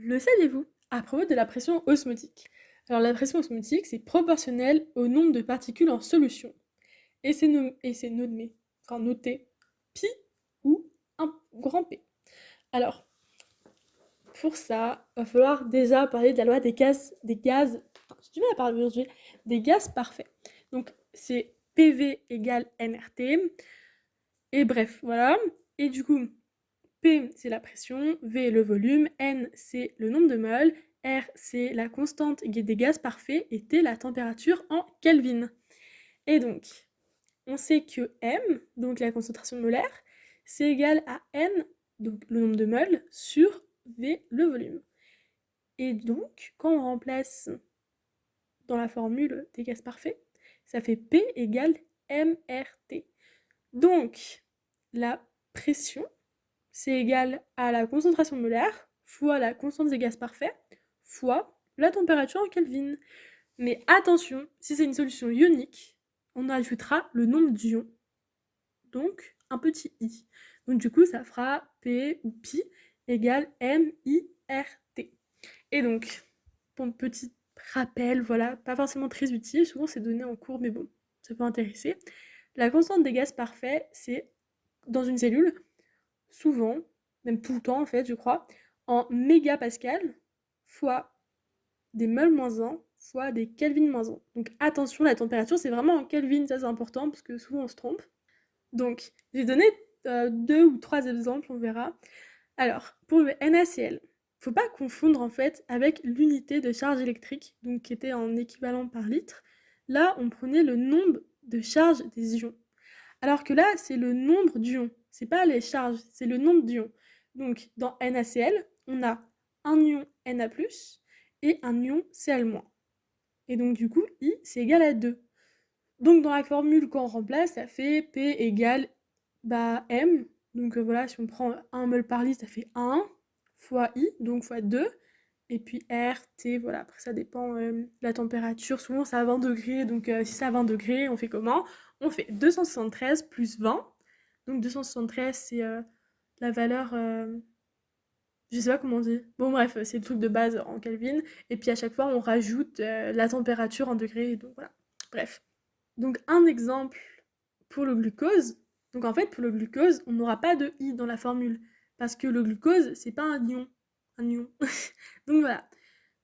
Le saviez-vous à propos de la pression osmotique? Alors la pression osmotique, c'est proportionnel au nombre de particules en solution. Et c'est nommé, enfin noté, pi ou un grand P. Alors, pour ça, il va falloir déjà parler de la loi des gaz, putain, j'ai du mal à parler aujourd'hui, des gaz parfaits. Donc c'est PV égale nRT, et bref, voilà. Et du coup, P, c'est la pression, V, le volume, N, c'est le nombre de moles, R, c'est la constante des gaz parfaits, et T, la température en Kelvin. Et donc, on sait que M, donc la concentration molaire, c'est égal à N, donc le nombre de moles, sur V, le volume. Et donc, quand on remplace dans la formule des gaz parfaits, ça fait P égale mRT. Donc, la pression, c'est égal à la concentration molaire fois la constante des gaz parfaits fois la température en Kelvin. Mais attention, si c'est une solution ionique, on ajoutera le nombre d'ions, donc un petit i. Donc du coup, ça fera P ou pi égale MIRT. Et donc, pour petit rappel, voilà, pas forcément très utile, souvent c'est donné en cours, mais bon, ça peut intéresser. La constante des gaz parfaits, c'est dans une cellule, souvent, même tout le temps en fait, je crois, en mégapascal fois des mol moins 1 fois des Kelvin moins 1. Donc attention, la température, c'est vraiment en Kelvin, ça c'est important, parce que souvent on se trompe. Donc, j'ai donné 2 ou 3 exemples, on verra. Alors, pour le NaCl, faut pas confondre en fait avec l'unité de charge électrique, donc qui était en équivalent par litre. Là, on prenait le nombre de charges des ions. Alors que là, c'est le nombre d'ions. C'est pas les charges, c'est le nombre d'ions. Donc, dans NaCl, on a un ion Na+, et un ion Cl-. Et donc, du coup, I, c'est égal à 2. Donc, dans la formule, quand on remplace, ça fait P égale M. Donc, voilà, si on prend 1 mol par litre, ça fait 1 fois I, donc fois 2. Et puis R, T, voilà, après ça dépend de la température. Souvent, c'est à 20 degrés, donc si c'est à 20 degrés, on fait comment? On fait 273 plus 20. Donc 273, c'est la valeur, je sais pas comment on dit. Bon bref, c'est le truc de base en Kelvin. Et puis à chaque fois, on rajoute la température en degrés. Donc voilà. Bref. Donc un exemple pour le glucose. Donc en fait, pour le glucose, on n'aura pas de I dans la formule. Parce que le glucose, c'est pas un ion. Un ion. Donc voilà.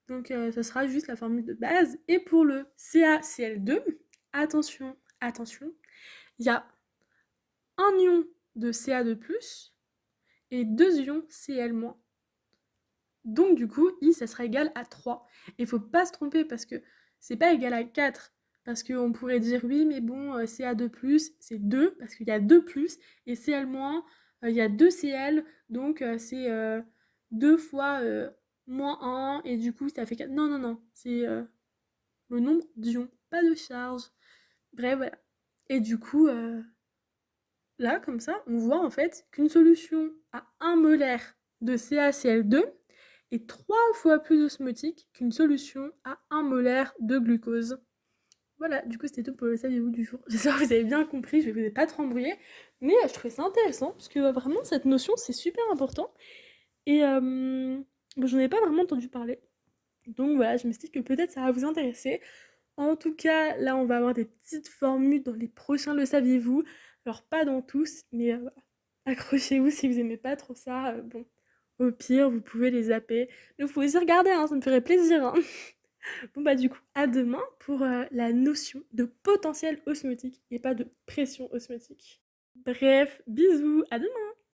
Donc ça sera juste la formule de base. Et pour le CaCl2, attention, attention, il y a un ion de Ca2+, et 2 ions Cl-. Donc du coup, I, ça sera égal à 3. Et il faut pas se tromper parce que c'est pas égal à 4. Parce qu'on pourrait dire oui, mais bon, Ca2+, c'est 2, parce qu'il y a 2+, et Cl-, il y a 2 Cl, donc c'est 2 fois moins 1, et du coup, ça fait 4. Non, non, non, c'est le nombre d'ions, pas de charge. Bref, voilà. Et du coup, là, comme ça, on voit en fait qu'une solution à 1 molaire de CaCl2 est 3 fois plus osmotique qu'une solution à 1 molaire de glucose. Voilà, du coup c'était tout pour le saviez-vous du jour. J'espère que vous avez bien compris, je ne vous ai pas trop embrouillé, mais je trouvais ça intéressant, parce que vraiment cette notion c'est super important, et j'en ai pas vraiment entendu parler. Donc voilà, je me suis dit que peut-être ça va vous intéresser. En tout cas, là, on va avoir des petites formules dans les prochains Le Saviez-vous. Alors, pas dans tous, mais voilà. Accrochez-vous si vous aimez pas trop ça. Bon, au pire, vous pouvez les zapper. Mais vous pouvez aussi regarder, hein, ça me ferait plaisir. Hein. Bon, bah, du coup, à demain pour la notion de potentiel osmotique et pas de pression osmotique. Bref, bisous, à demain!